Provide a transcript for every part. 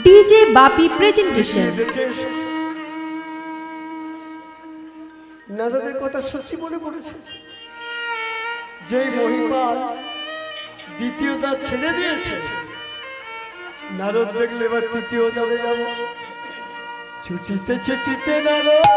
DJ বাপি presentation. নারদের কথা সত্যি মনে পড়েছে, যেই মহিপাল দ্বিতীয় দ্বার ছেড়ে দিয়েছে, নারদ দেখলে এবার তৃতীয় দ্বারে যাব। ছুটিতে ছুটিতে নারদ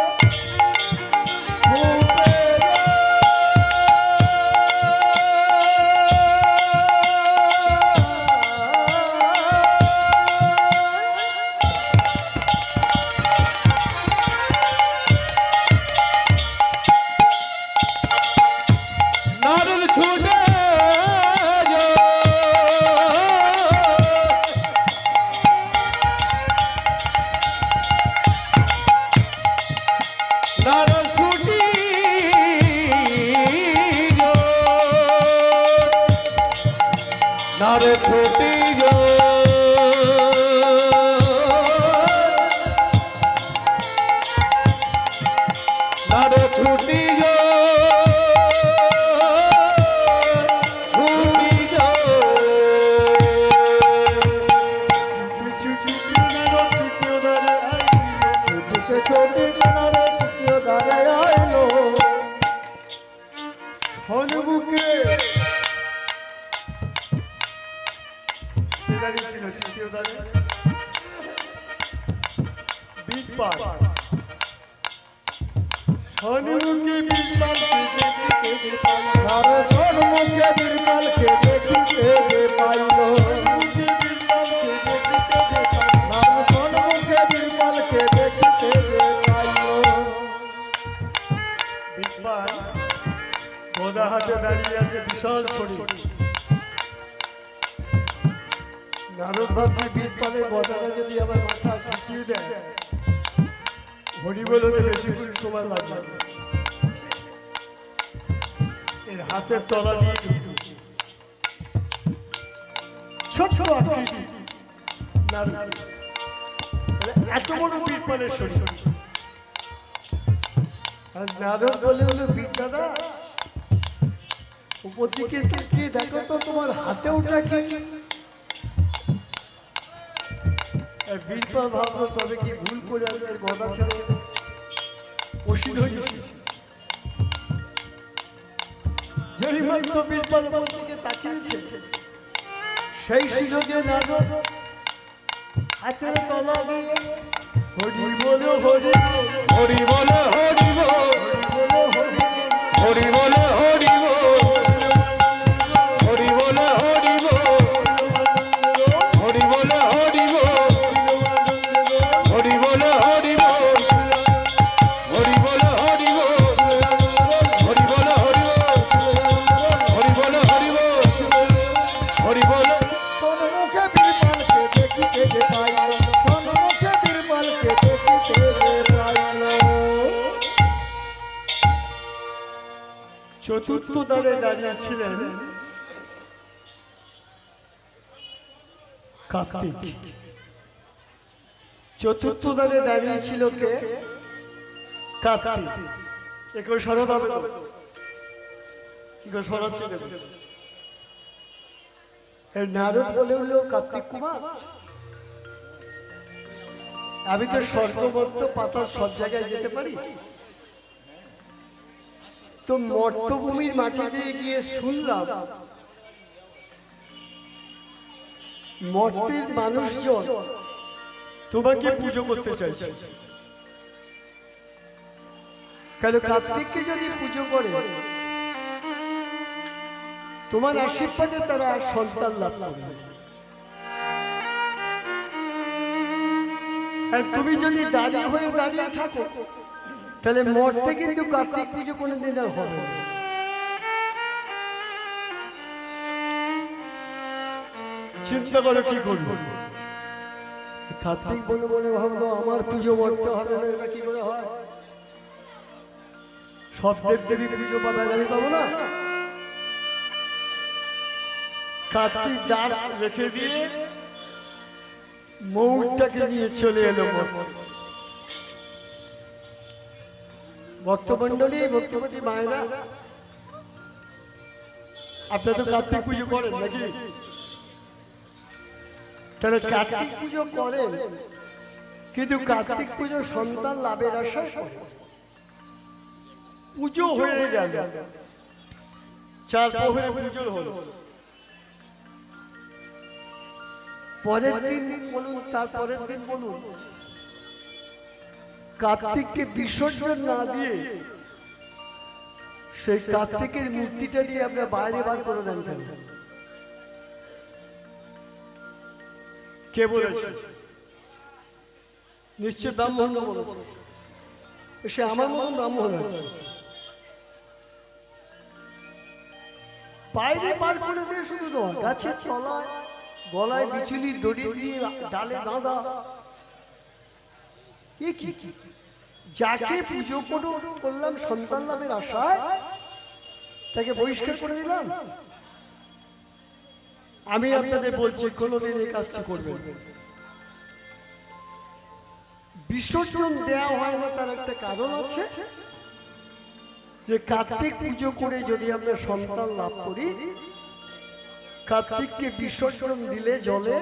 হাতে দাঁড়িয়ে আছে বিশাল শরীর। নারদ ভাবছে বীরপালে বদাটা যদি আমার মাথা ঠুকিয়ে দেয়, হরি বলতে বেশি করে সময় লাগবে। এর হাতের তলা দিয়ে ছোট্ট আকৃতি নারদ, এত বড় বীরপালের শরীর। আর নারদ বলে হলো বিদ্যাদা, উপর দিকে তাকিয়ে দেখো তো তোমার হাতে ওটা কি? বীরপাল ভাবলো তবে কি ভুল করে আমাদের গদা ছেড়ে বসি ধরিয়েছি। যেই মাত্র বীরপাল উপর দিকে তাকিয়েছে, সেই সুযোগে নারদ হাতের তলা দিয়ে হরি বলো হরি হরি বলো হরি বলো হরি বলো হরি চতুর্থ দ্বারে দাঁড়িয়েছিলেন কার্তিক। চতুর্থ দ্বারে দাঁড়িয়েছিল কে? কার্তিক। একে সরদ হবে তো কি করে সরাচ্ছে? নারদ বলে উঠল, কার্তিক কুমার, আমি তো স্বর্গমত্ত পাতাল সব জায়গায় যেতে পারি, তো মর্তভূমির মাটিতে গিয়ে শুনলাম মর্তের মানুষজন তোমাকে পুজো করতে চাইছে। কেন কার্তিককে যদি পুজো করে তোমার আশীর্বাদে তারা সন্তান লাভ করবে। আর তুমি যদি দাঁড়িয়ে হয়ে দাঁড়িয়ে থাকো, তাহলে মর্তে কিন্তু কার্তিক পুজো কোনোদিন আর হবে না। চিন্তা করো কি করবো। কার্তিক বলে বলে ভাবলো আমার পুজো মর্তে হবে না, এটা কি করে হয়? সব দেব দেবী পুজো পাবে, আমি পাবো না। কার্তিক দাঁড় রেখে দিয়ে মৌটাকে নিয়ে চলে এলো ভক্তমন্ডলী, ভক্তিপতি মায়েরা, আপনারা তো কার্তিক পুজো করেন নাকি? তাহলে কার্তিক পুজো করেন, কিন্তু কার্তিক পুজো সন্তান লাভের আশায় করেন। পুজো হয়ে গেল, 4 প্রহরে পুজো হলো, পরের দিন বলুন, তারপরের দিন বলুন, কার্তিককে বিসর্জন না দিয়ে সেই কার্তিকের মূর্তিটা নিয়ে আমরা বাইরে বার করে দেন কেন? কে বলেছে? নিশ্চয় ব্রাহ্মণ বলেছে। সে আমার মতন ব্রাহ্মণ, বাইরে বার করে দিয়ে শুধু নয়, গাছের তলায় গলায় বিচুলি দড়ি দিয়ে ডালে বাঁধা। যাকে পুজো করলাম সন্তান লাভের আশায়, তাকে বহিষ্কার করে দিলাম। আমি আপনাদের বলছি, কোনোদিন এই কাজটি করবেন। বিসর্জন দেওয়া হয় না, তার একটা কারণ আছে, যে কার্তিক পুজো করে যদি আমরা সন্তান লাভ করি, কার্তিককে বিসর্জন দিলে জলে,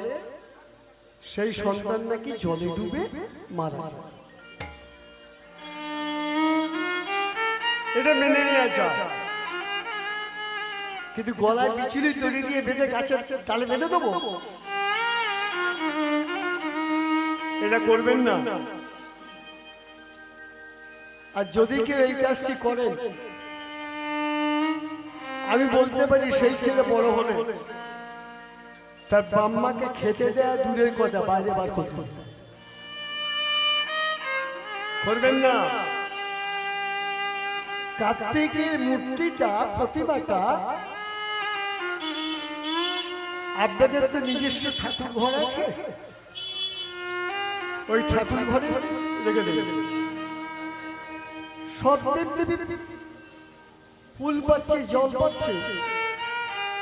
সেই সন্তান নাকি জলে ডুবে মারা যায়। এটা মেনে নেওয়া যায়, কিন্তু গলায় বিচুলি দড়ি দিয়ে বেঁধে গাছের ডালে বেঁধে দেবো, এটা করবেন না। আর যদি কেউ এই কাজটি করেন, আমি বলতে পারি সেই ছেলে বড় হলে তার বাম্মাকে খেতে দেয়া দূরের কথা, বাইরে বার করতে করবেন না। কার্তিকের মূর্তিটা, প্রতিমাটা আপনাদের তো নিজস্ব ঠাকুর ঘর আছে, ওই ঠাকুর ঘরে রেখে দেবেন। সব দেবদেবী ফুল পাচ্ছে, জল পাচ্ছে,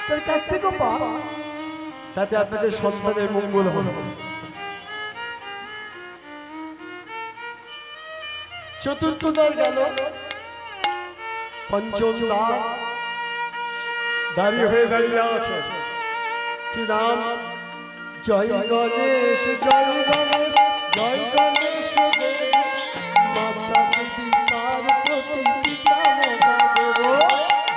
তার কার্তিকও পা, তাতে আপনাদের সন্তানের মঙ্গল হবে। চতুর্থ দ্বার গেল, পঞ্চম দ্বার দাঁড়িয়ে হয়ে দাঁড়িয়ে আছে, কি নাম? জয় গণেশ, জয় গণেশ, জয় গণেশ দেব, মাতা দেবী পার্বতী পিতা মহাদেব।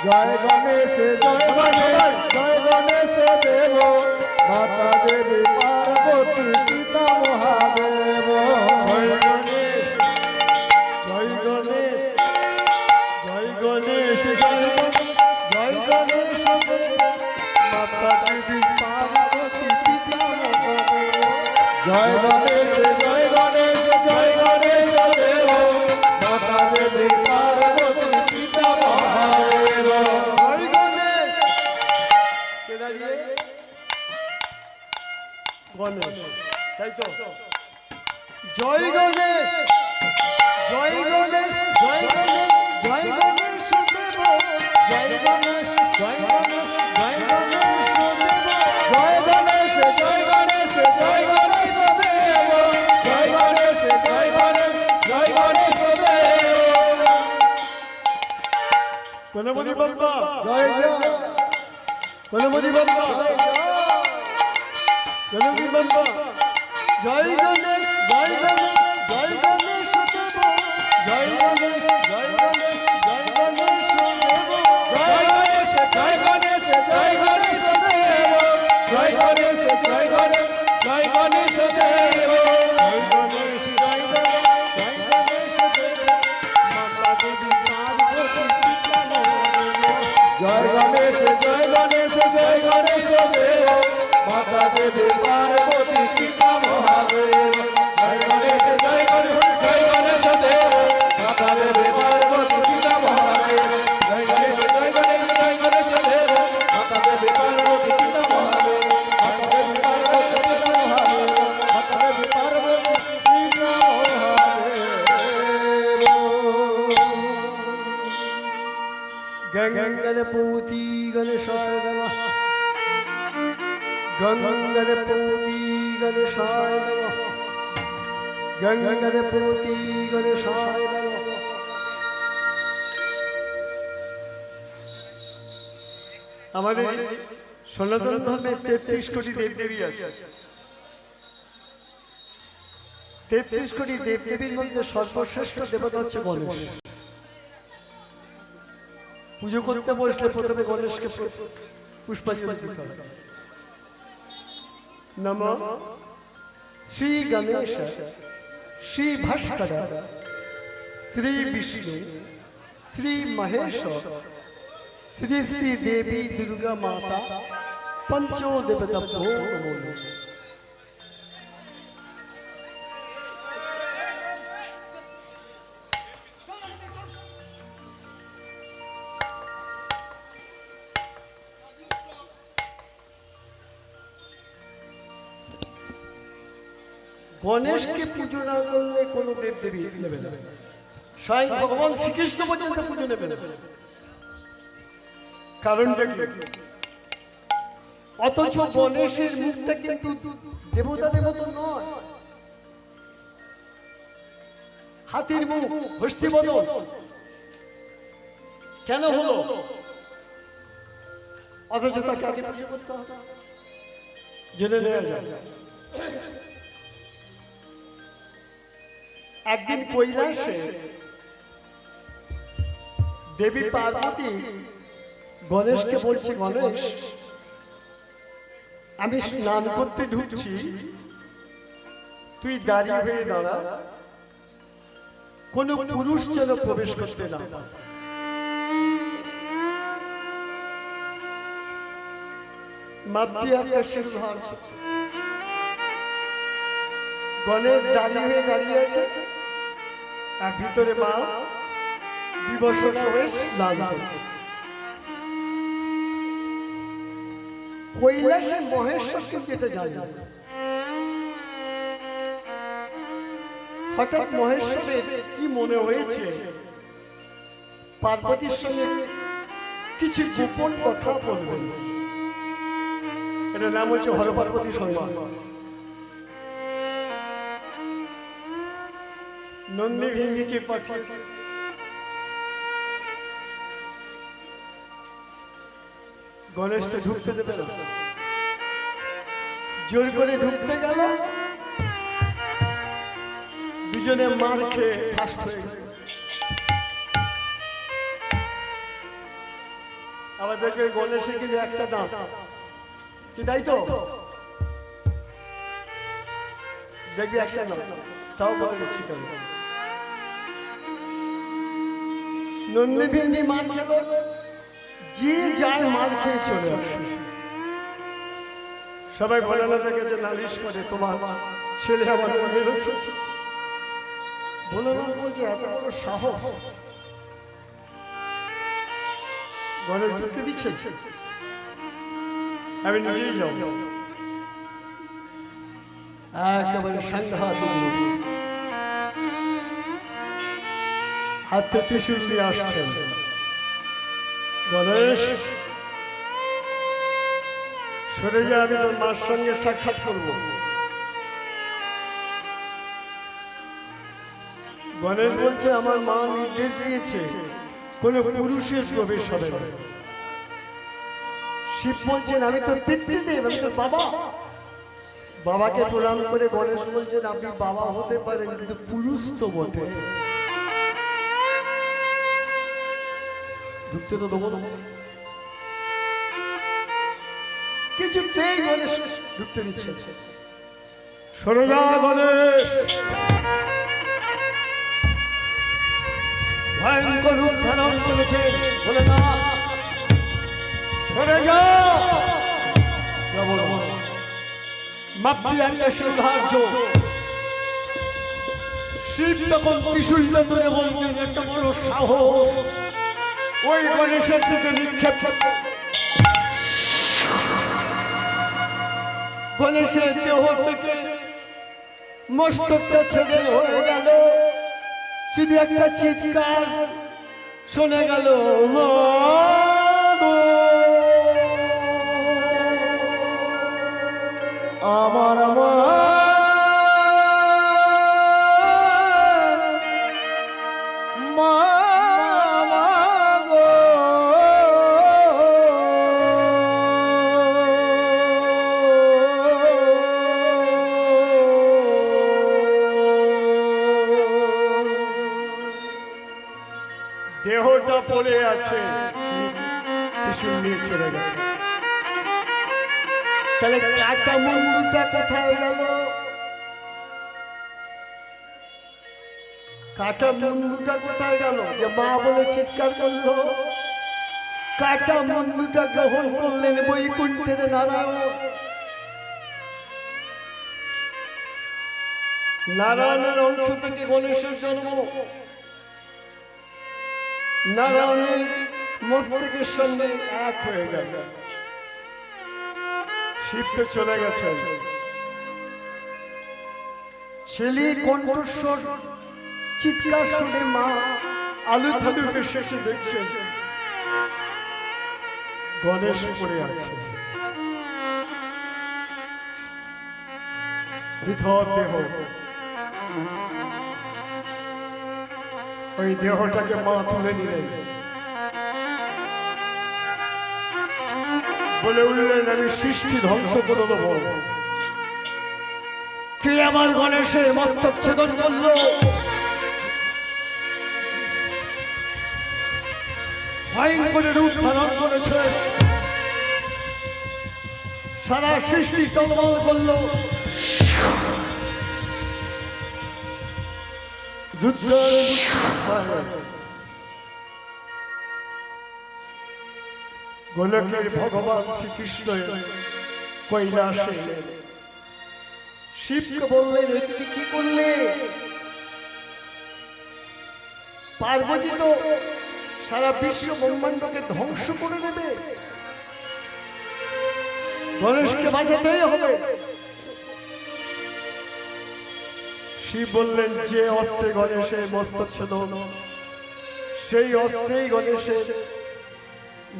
জয় গণেশ, জয় গণেশ, জয় গণেশ দেব, মাতা দেবী পার্বতী পিতা মহাদেব। জয় গণেশ, জয় গণেশ, জয় গণেশ, জয় গণেশ, জয় গণেশ দেব, মাতা দেবী পার্বতী পিতা মহাদেব। জয় গণেশ, জয় গণেশ, জয় গণেশ দেব, মাতা দেবী পার্বতী পিতা মহাদেব। জয় গণেশ, কে দাঁড়িয়ে? গণেশ, তাই তো? জয় গণেশ, জয় গণেশ, জয় গণেশ, জয় গণেশ দেব, জয় গণেশ, জয় গণেশ, জয় গণেশ দেব। জয় গণেশ, জয় গণেশ, জয় গণেশ দেব, জয় গণেশ, জয় গণেশ, জয় গণেশ দেব। গণপতি বাপ্পা, জয় জয়, গণপতি বাপ্পা, জয় জয়। গণপতি বাপ্পা। জয় গণেশ, জয় গণেশ, জয় গণেশ দেব, জয় গণেশ, জয় গণেশ, জয় গণেশ দেব। জয় গণেশ, জয় গণেশ, জয় গণেশ দেব, জয় গণেশ, জয় গণেশ, জয় গণেশ দেব। জয় গণেশ, জয় গণেশ, জয় গণেশ দেব, মাতা দেবী পার্বতী পিতা মহাদেব। জয় গণেশ, জয় গণেশ, জয় গণেশ দেব, মাতা দেবী পার্বতী পিতা মহাদেব। জয় গণেশ, জয় গণেশ, জয় গণেশ দেব, মাতা দেবী পার্বতী পিতা মহাদেব। জয় গণেশ, জয় গণেশ, জয় গণেশ দেব, মাতা দেবী পার্বতী পিতা মহাদেব। মাতা দেবী পার্বতী পিতা মহাদেব, মাতা দেবী পার্বতী পিতা মহাদেব। গঙ্গণপতি গণেশায় নমঃ, গঙ্গণপতি গণেশায় নমঃ, গঙ্গণপতি গণেশায় নমঃ। আমাদের সনাতন ধর্মে 33 কোটি দেবদেবী আছে, 33 কোটি দেবদেবীর মধ্যে সর্বশ্রেষ্ঠ দেবতা হচ্ছে গণেশ। পুজো করতে বসলে প্রথমে গণেশকে পুষ্পাঞ্জলি দিতে হবে। নমঃ শ্রী গণেশ শ্রী ভাস্কর শ্রী বিষ্ণু শ্রী মহেশ শ্রী শ্রী দেবী দুর্গা মাতা पंचो देवता गणेश के पूजो ना करले कोनो देव देवी नेबे ना स्वयं भगवान श्रीकृष्ण पर्यन्त पूजो नेबे ना कारणटा कि অথচ গণেশের মুখটা কিন্তু দেবতাদের মতো নয়, হাতির মুখ, হস্তিবদন। কেন হলো? অথচ তাকে আগে পুজো করতে হবে। জেনে নেওয়া যায়। একদিন কৈলাসে দেবী পার্বতী গণেশকে বলছে, গণেশ আমি স্নান করতে ঢুকছি, তুই দাঁড়িয়ে হয়ে দাঁড়া, কোন পুরুষ যেন প্রবেশ করতে না পারে। মাতৃ আকাশের ভার গণেশ দাঁড়িয়ে হয়ে দাঁড়িয়ে আছে, আর ভিতরে মা বিবর্ষণা হয়ে স্নান করছে। কৈলাসে মহেশ্বর কিন্তু এটা জানে না। হঠাৎ মহেশ্বরের কি মনে হয়েছে, পার্বতীর সঙ্গে কিছু গোপন কথা বলবেন। এটার নাম হচ্ছে হর পার্বতী সংবাদ। নন্দী ভিঙ্গিকে পাঠিয়েছে। গণেশ তো ঢুকতে দেবে না, জোর করে ঢুকতে গেল, দুজনে মার খেয়ে ফাস্ট হয়ে গেল। আবার দেখবে গণেশের কিন্তু একটা দাঁত, কি তাই তো দেখবি একটা দাঁত, তাও বলে দিচ্ছি কেন। নন্দী ভিন্দি মার খেল, যে যায় মার খেয়ে চলে আসে। সবাই ভোলানাথ কাছে নালিশ করে, তোমার ছেলে আমার মেরেছে। ভোলানাথ বলছে, এত বড় সাহস, গণেশ ঢুকতে দিচ্ছে? আমি নিজেই যাও। একেবারে সাংঘাতিক লোক, হাতে ত্রিশূল নিয়ে আসছেন। গণেশ সরে যা, আমি তোর মার সঙ্গে সাক্ষাৎ করব। গণেশ বলছে, আমার মা নির্দেশ দিয়েছে কোন পুরুষের প্রবেশ হবে না। শিব বলছেন, আমি তোর পিতৃদেব, আমি তোর বাবা। বাবাকে প্রণাম করে গণেশ বলছেন, আপনি বাবা হতে পারেন কিন্তু পুরুষ তো বটে, ঢুকতে তো দেবো না। কিছুতেই গণেশ ঢুকতে দিচ্ছে। সরে যা গণেশ, ভয়ঙ্কর রূপ ধারণ করেছে। বলে না, সরে যা। মাতৃ আকাশের ধার্য শিব তখন ত্রিশূল ধরে বলছেন, একটা বড় সাহস, ওই গণেশের দিকে নিক্ষেপ। গণেশের দেহ থেকে মস্তকটা ছেড়ে হয়ে গেল, শুধু একটা চিৎকার শোনা গেল, আমার আমার মা গো। দেহটা পড়ে আছে, ত্রিশূল নিয়ে চলে গেছে। তাহলে কাটা মুন্ডুটা কোথায় গেল? কাটা মুন্ডুটা কোথায় গেল? যে মা বলে চিৎকার করলো, কাটা মুন্ডুটা গ্রহণ করলেন বৈকুণ্ঠের নারায়ণ। নারায়ণের অংশ থেকে গণেশের জন্ম। নারায়ণের মস্তকের সঙ্গে এক হয়ে গেল। শিব তো চলে গেছেন। ছেলে কণ্ঠস্বর চিৎকার শুনে মা আলু থালুকে শেষে দেখছেন গণেশ পড়ে আছে, বিধর দেহ। ওই দেহটাকে মা তুলে নিলেন, বলে উঠলেন আমি সৃষ্টি ধ্বংস করে দেব। কে আমার গণেশের মস্তক ছেদন করলো? ভয়ঙ্কর রূপ ধারণ করেছে, সারা সৃষ্টি টলমল করলো। গোলকের ভগবান শ্রীকৃষ্ণ কৈলাসে শিবকে বললেন তুমি কি করলে? পার্বতী তো সারা বিশ্ব ব্রহ্মাণ্ডকে ধ্বংস করে দেবে, গণেশকে বাঁচাতেই হবে। শিব বললেন যে অস্ত্রে গণেশের মস্তক ছেদন, সেই অস্ত্রেই গণেশের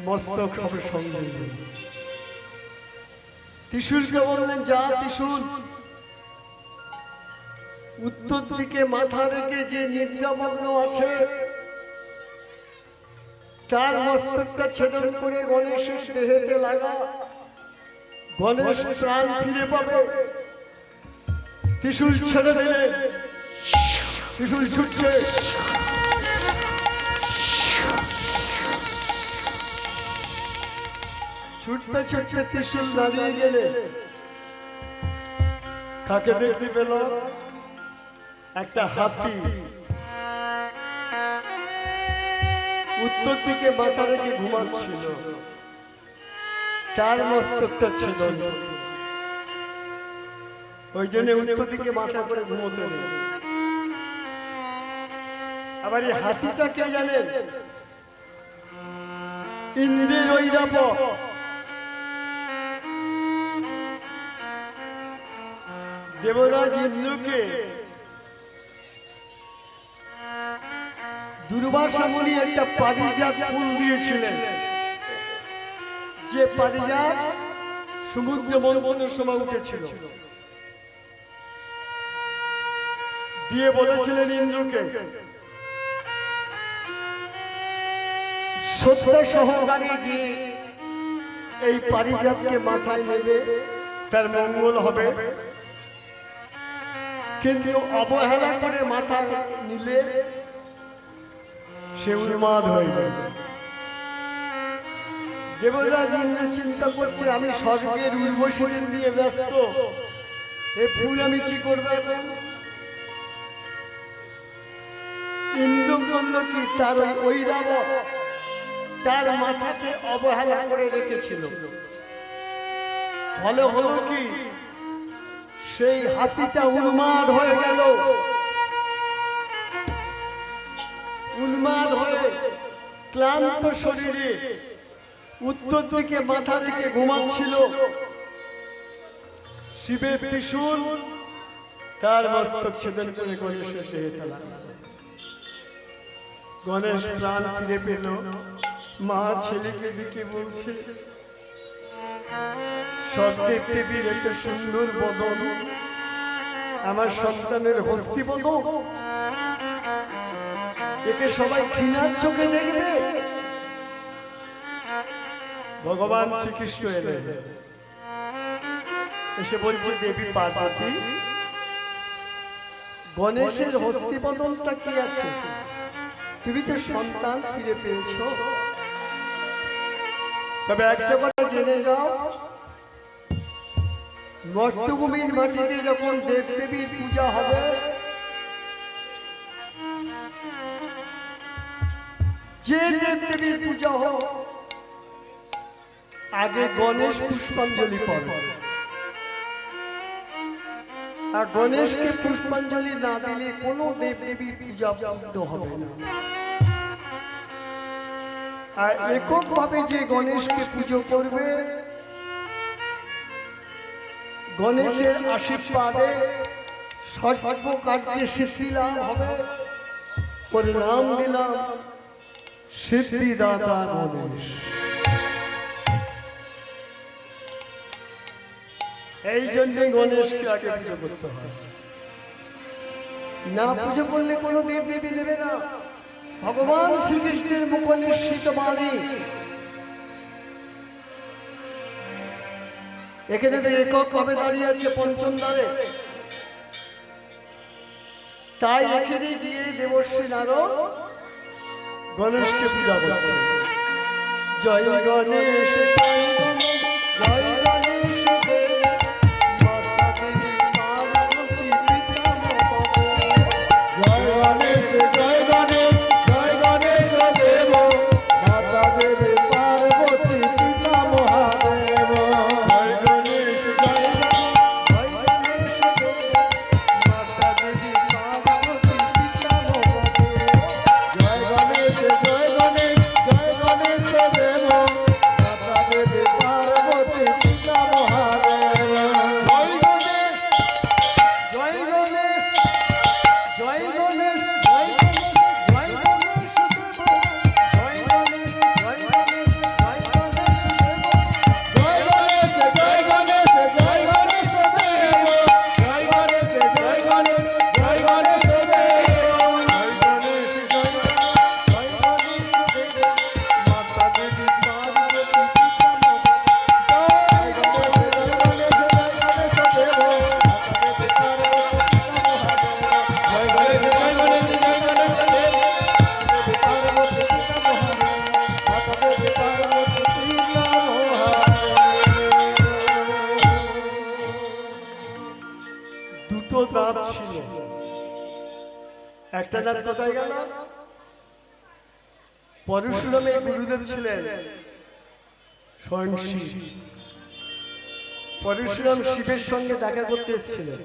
মস্তক হবে সংযোজন। ত্রিশূলকে বললেন যা ত্রিশূল, উত্তর দিকে মাথা রেখে যে নিদ্রামগ্ন আছে তার মস্তকটা ছেদন করে গণেশের দেহেতে লাগা, গণেশ প্রাণ ফিরে পাবে। ত্রিশূল ছেড়ে দিলেন, ত্রিশূল ছুটছে, ছুটতে ছুটতে ত্রিশূল দাঁড়িয়ে গেলে কাকে দেখতে পেল? একটা হাতি উত্তর দিকে মাথা রেখে ঘুমাচ্ছিল, তার মস্তকটা ছেদন। ওই জন্য উত্তর দিকে মাথা করে ঘুমোতে নেই। আবার এই হাতিটা কে জানেন? ইন্দ্রের ঐরাবত। দেবরাজ ইন্দ্রকে দুর্বাসা মুনি একটা পারিজাত ফুল দিয়েছিলেন, যে পারিজাত সমুদ্র মন্থনের সময় উঠেছিল। দিয়ে বলেছিলেন ইন্দ্রকে শ্রদ্ধা সহকারে যে এই পারিজাতকে মাথায় নেবে তার মঙ্গল হবে, কিন্তু অবহেলা করে মাথা নিলে সে উন্মাদ হয়ে যাবে। দেবরাজ ইন্দ্র চিন্তা করছে আমি স্বর্গের উর্বশীদের নিয়ে ব্যস্ত, এই ফুল আমি কি করবো এখন? ইন্দ্র বলল কি তার ওই ঐরাবত তার মাথাকে অবহেলা করে রেখেছিল। ফলে হলো কি সেই হাতিটা উন্মাদ হয়ে গেল, উন্মাদ হয়ে ক্লান্ত শরীরে উত্তর দিকে মাথা রেখে ঘুমাচ্ছিল। শিবের ত্রিশূল তার মস্তক ছেদন করে গণেশের দেহে ফেলা। গণেশ প্রাণ ফিরে পেল। মা ছেলেকে দিকে বলছে সবদেব দেবীর এত সুন্দর বদন, আমার সন্তানের হস্তি বদন, একে সবাই ঘৃণার চোখে দেখবে। ভগবান শ্রীকৃষ্ণ এলেন, এসে বলছে দেবী পার্বতী গণেশের হস্তি বদনটা কি আছে? তুমি তো সন্তান ফিরে পেয়েছো, তবে একটা কথা জেনে যাও, মর্তভূমির মাটিতে যখন দেবদেবীর পূজা হবে, যে দেবদেবীর পূজা হোক, আগে গণেশ পুষ্পাঞ্জলি পড়ে। আর গণেশকে পুষ্পাঞ্জলি না দিলে কোনো দেবদেবীর পূজা পূর্ণ হবে না। আর এককভাবে যে গণেশকে পুজো করবে, গণেশের আশীর্বাদে সর্ব কার্যে সিদ্ধি লাভ হবে। ওর নাম দিলাম সিদ্ধিদাতা গণেশ। এই জন্য গণেশকে আগে পুজো করতে হয়, না পুজো করলে কোনো দেব দেবী নেবে না। ভগবান শ্রীকৃষ্ণের মুখ নিশ্চিত বাণী, এখানে তো একক ভাবে দাঁড়িয়ে আছে পঞ্চম দ্বারে, তাই এখানে গিয়ে দেবশ্রী নারদ গণেশকে পূজা করছে। জয় গণেশ জয় গণেশ জয় গণেশ দাঁত ছিল, একটা দাঁত কোথায় গেল? পরশুরামের গুরুদেব ছিলেন স্বয়ং শিব। পরশুরাম শিবের সঙ্গে দেখা করতে এসেছিলেন,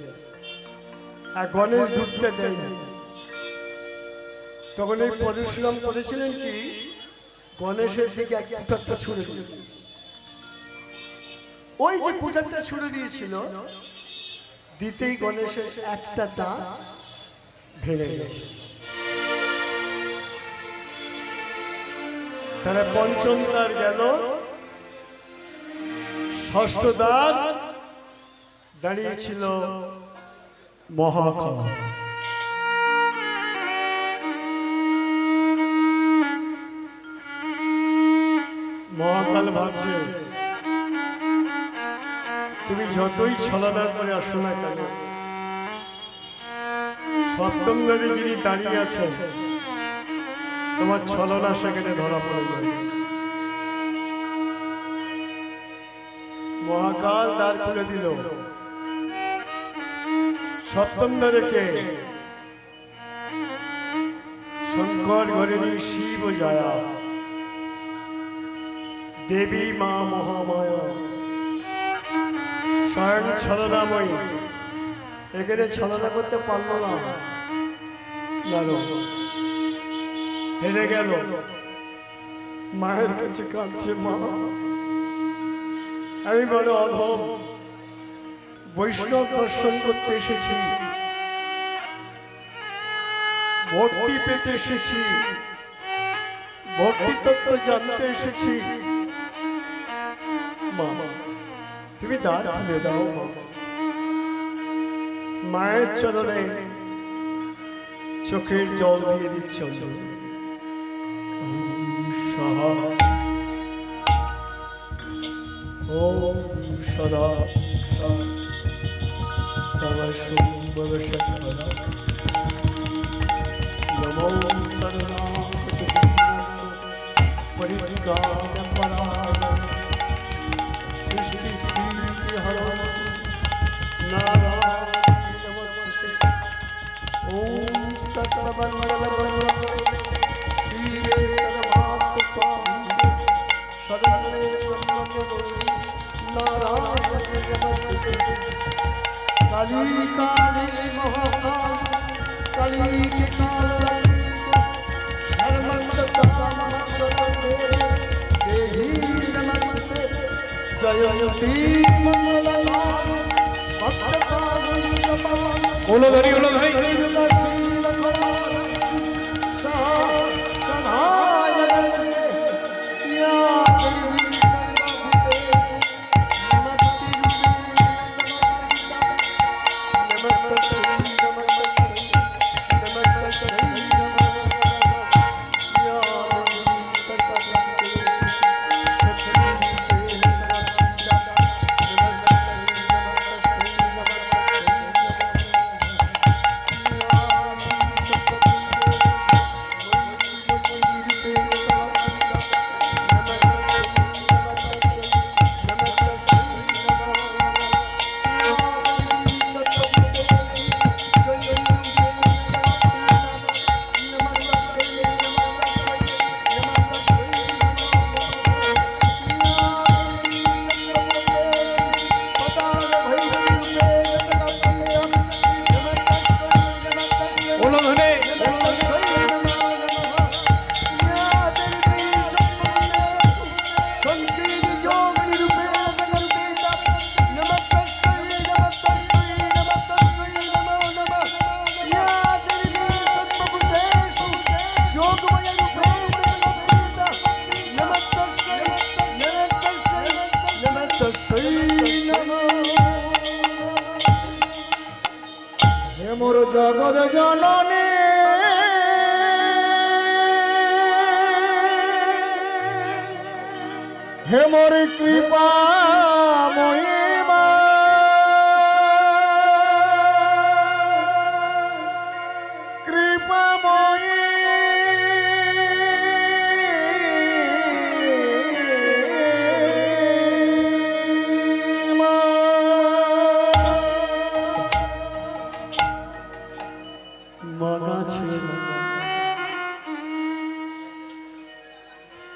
আর গণেশ ঢুকতে দেয়নি। তখন এই পরশুরাম করেছিলেন কি, গণেশের দিকে এক কুঠারটা ছুঁড়ে দিল। ওই যে কুঠারটা ছুঁড়ে দিয়েছিল, দিতেই গণেশের একটা দাঁত ভেঙে গেছে। তারা পঞ্চম দ্বার গেল, ষষ্ঠ দ্বার দাঁড়িয়েছিল মহাকাল। মহাকাল ভাবছে, তুমি যতই ছলনা করে আসো না কেন, সপ্তম দ্বারে যিনি দাঁড়িয়ে আছেন, তোমার ছলনা সেখানে ধরা পড়ে যাবে। মহাকাল দ্বার খুলে দিল। সপ্তম দ্বারে কে? শঙ্কর ঘরেণী শিব জয়া, দেবী মা মহামায়া, স্বয়ং ছলনাময়ী। এখানে ছলনা করতে পারল না, হেরে গেল। মায়ের কাছে কাঁদছে, মা আমি বড় অধম, বৈষ্ণব দর্শন করতে এসেছি, ভক্তি পেতে এসেছি, ভক্তি তত্ত্ব জানতে এসেছি। মা তুমি দ্বার খুলে দাও। মায়ের চরণে চোখের জল দিয়ে দিচ্ছে। ওম সদা নমো সর্বা काली काली महाकाल काली के काल जयती बोलो धरी बोलो भाई মোর জগৎ জননী হে মোর কৃপা মহিমা কৃপাময়ী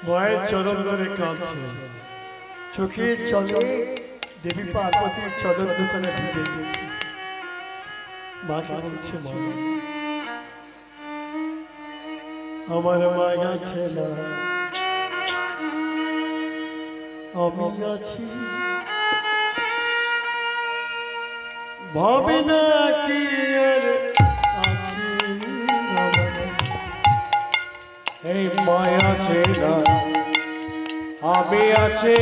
মায়ের চরণ ধরে কাঁদছে চোখে চলে দেবী পার্বতীর চরণ দোকানে ভিজে গেছে মাকে বলছে মা আমার মা গেছে না আমি আছি ভাবে না কি আর আছি এই মায়া আছে না আমি আছে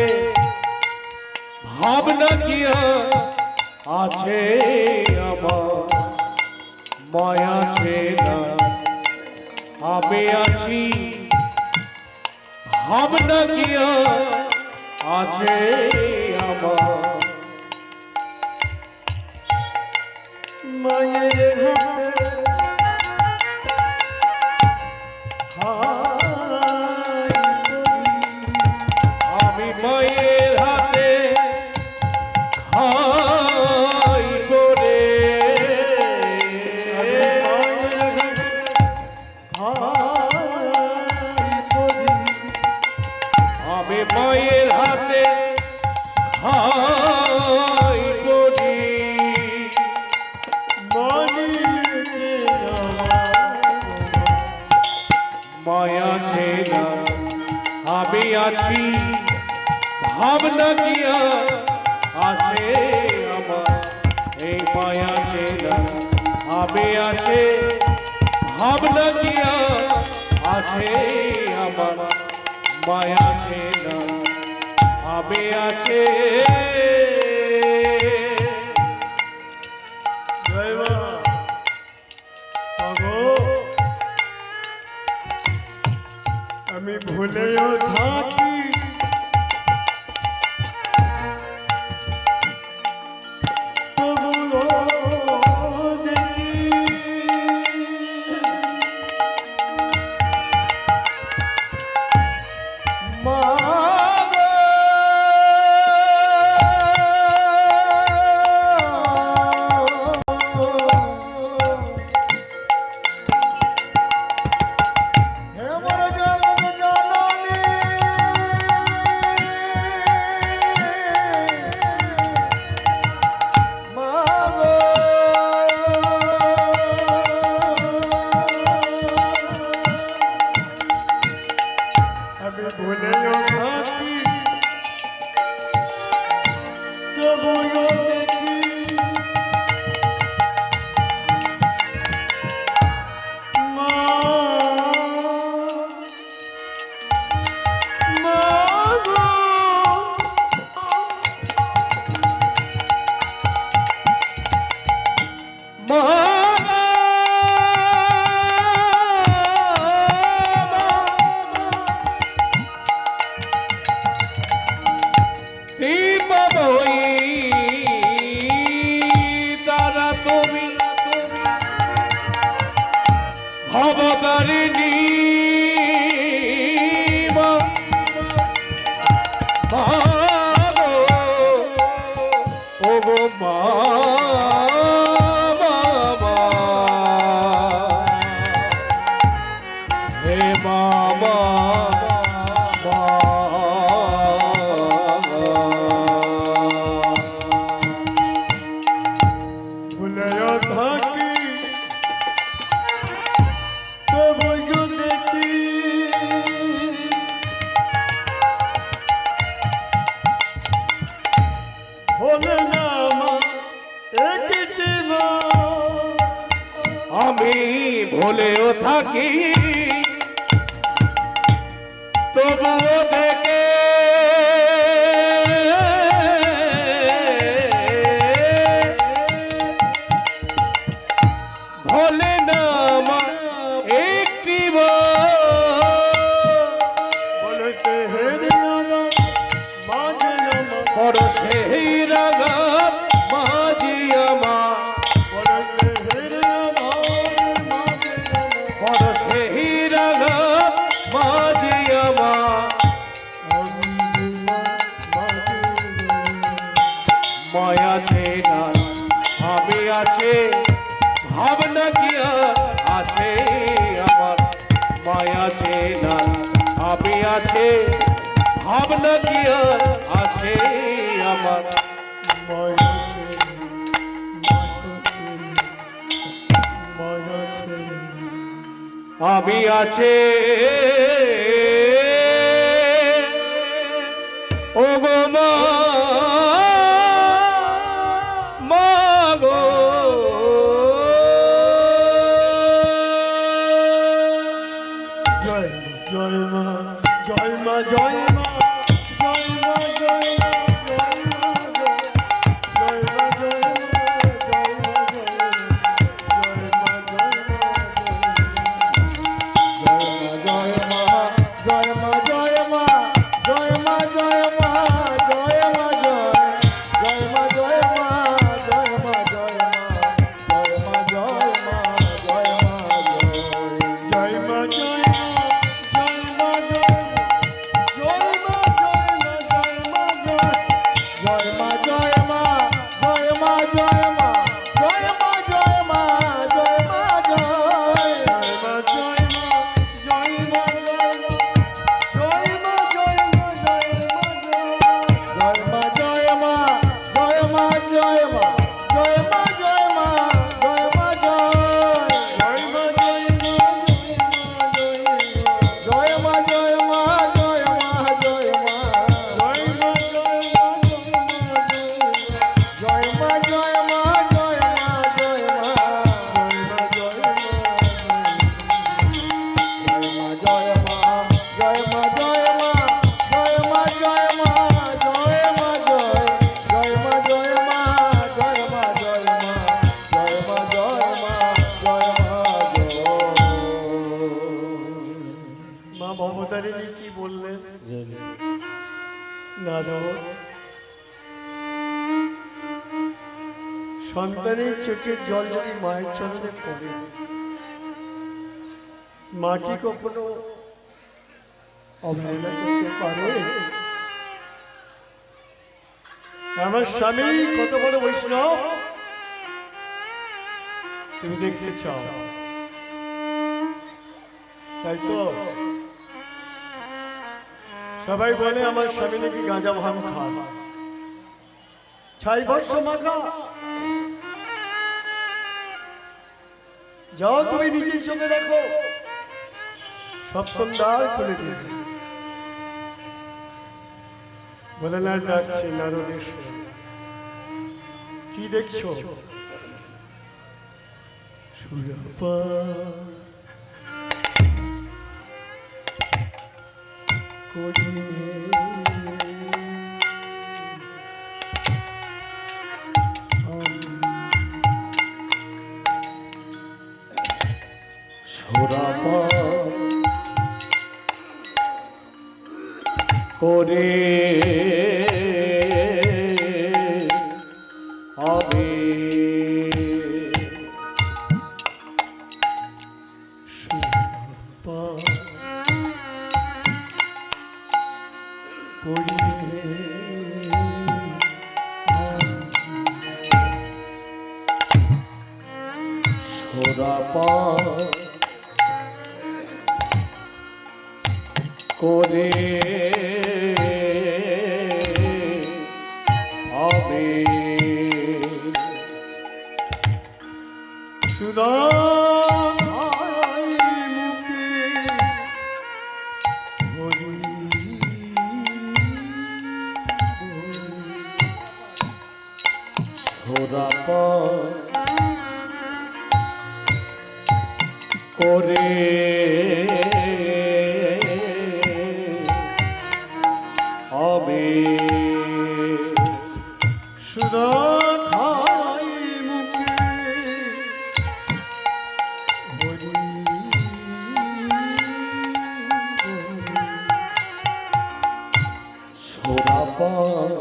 ভাবনা কি আছে আমার মায়া আছে না আমি আছি ভাবনা কি আছে আমার মায়ের আমি মায়ের হাতে খাই করে আমি মায়ের হাতে খাই করি মায়া ছিল আমি আছি ভাবনা কিয়া আছে আমার এই মায়া ছিল আমি আছে ভাবনা কিয়া আছে আমার মায়া ছিল আমি আছে আমি ভুলেও থাকি তবুও দেখি মা ভবতারিণী মা মা গো, ও গো মা মা, মা। হে মা মা মা। ভুলেও থাকি তবু গো দেখি হলে না মা একটি মা। আমি ভুলেও থাকি তবুও দেখে ভোলে না মা একটি বলতে হে দিয়ানা মাঝে আমার পরশে রাগা মাঝিয়া মা বলতে হে দিয়ানা মাঝে আমার পরশে রাগা মাঝিয়া মা মায়া আছে না আমি আছে ভাবনা কিয়া আছে আমার মায়া আছে না আমি আছে ভাবনা কিয়া আছে আমার আমি আছে ও গো মা মা গো। জয় জয় মা জয় মা জয় মা জয় মা জয় মা জয় মা জয় মা জয় মা জয় মা জয় মা জয় মা জয় মা জয় মা জয় মা জয় মা জয় মা জয় মা মা ভবতারিণী কি বললেন? নারদ, সন্তানের চোখের জল যদি মায়ের চরণে পড়ে, মা কি কখনো অবহেলা করতে পারে? আমার স্বামী কত বড় বৈষ্ণব তুমি দেখতে চাও, তাই তো সবাই বলে আমার স্বামী নাকি গাঁজা ভাঙ খায়, 6 বর্ষ মাখা। যাও তুমি নিজের চোখে দেখো, সপ্তম দ্বার খুলে দিবে। বলে না ডাকছে নারদেশ্বর, কি দেখছো? সুরপা করে আমি পান করি সুরাপান করে আমি সুদা মুখে হরি সুরাপান করে আমি সুদা খাই মুখে হরি সুরাপান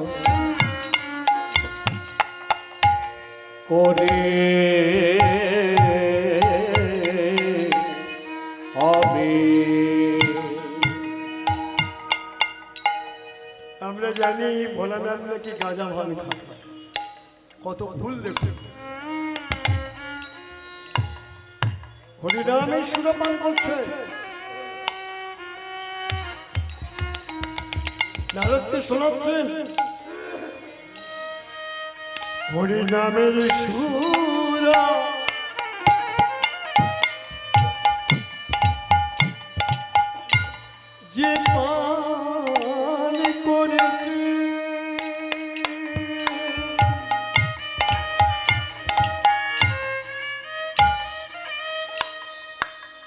করে আমি আমরা জানি ভোলানাথ নাকি গাঁজা ভান খায় কত ভুল দেখুন হরিনামের সুরপান করছে নারদকে শোনাচ্ছেন হরিনামের সুরা যে পান করেছে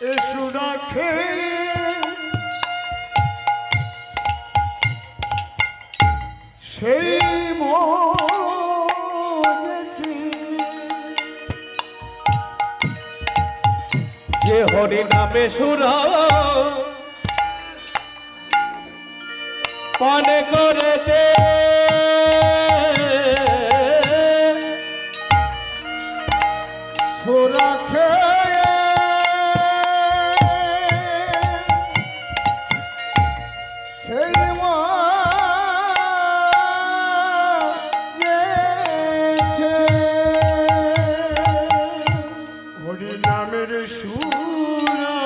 এ সুরা খেয়ে সেই মজেছে যে হরি নামে সুরা পান করেছে সুরা খেয়ে সেই মজেছে হরিনামের সুরা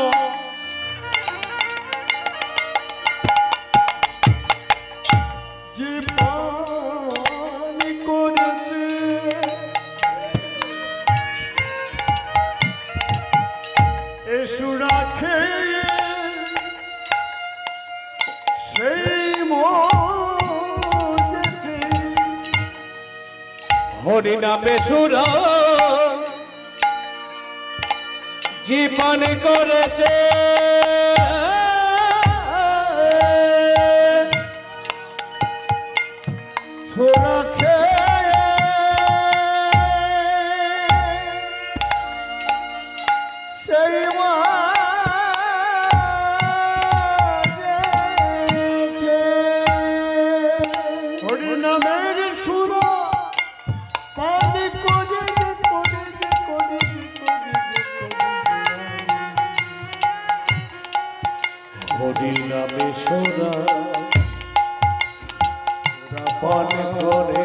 যে পান করেছে এ সুরা খেয়ে সেই মজেছে হরি নামে সুরা জীবন করেছে সুরা খেয়ে সেই মজেছে হরিনামের সুরা পান করেছে করেছে করেছে করেছে হরি নামে সুরা পান করে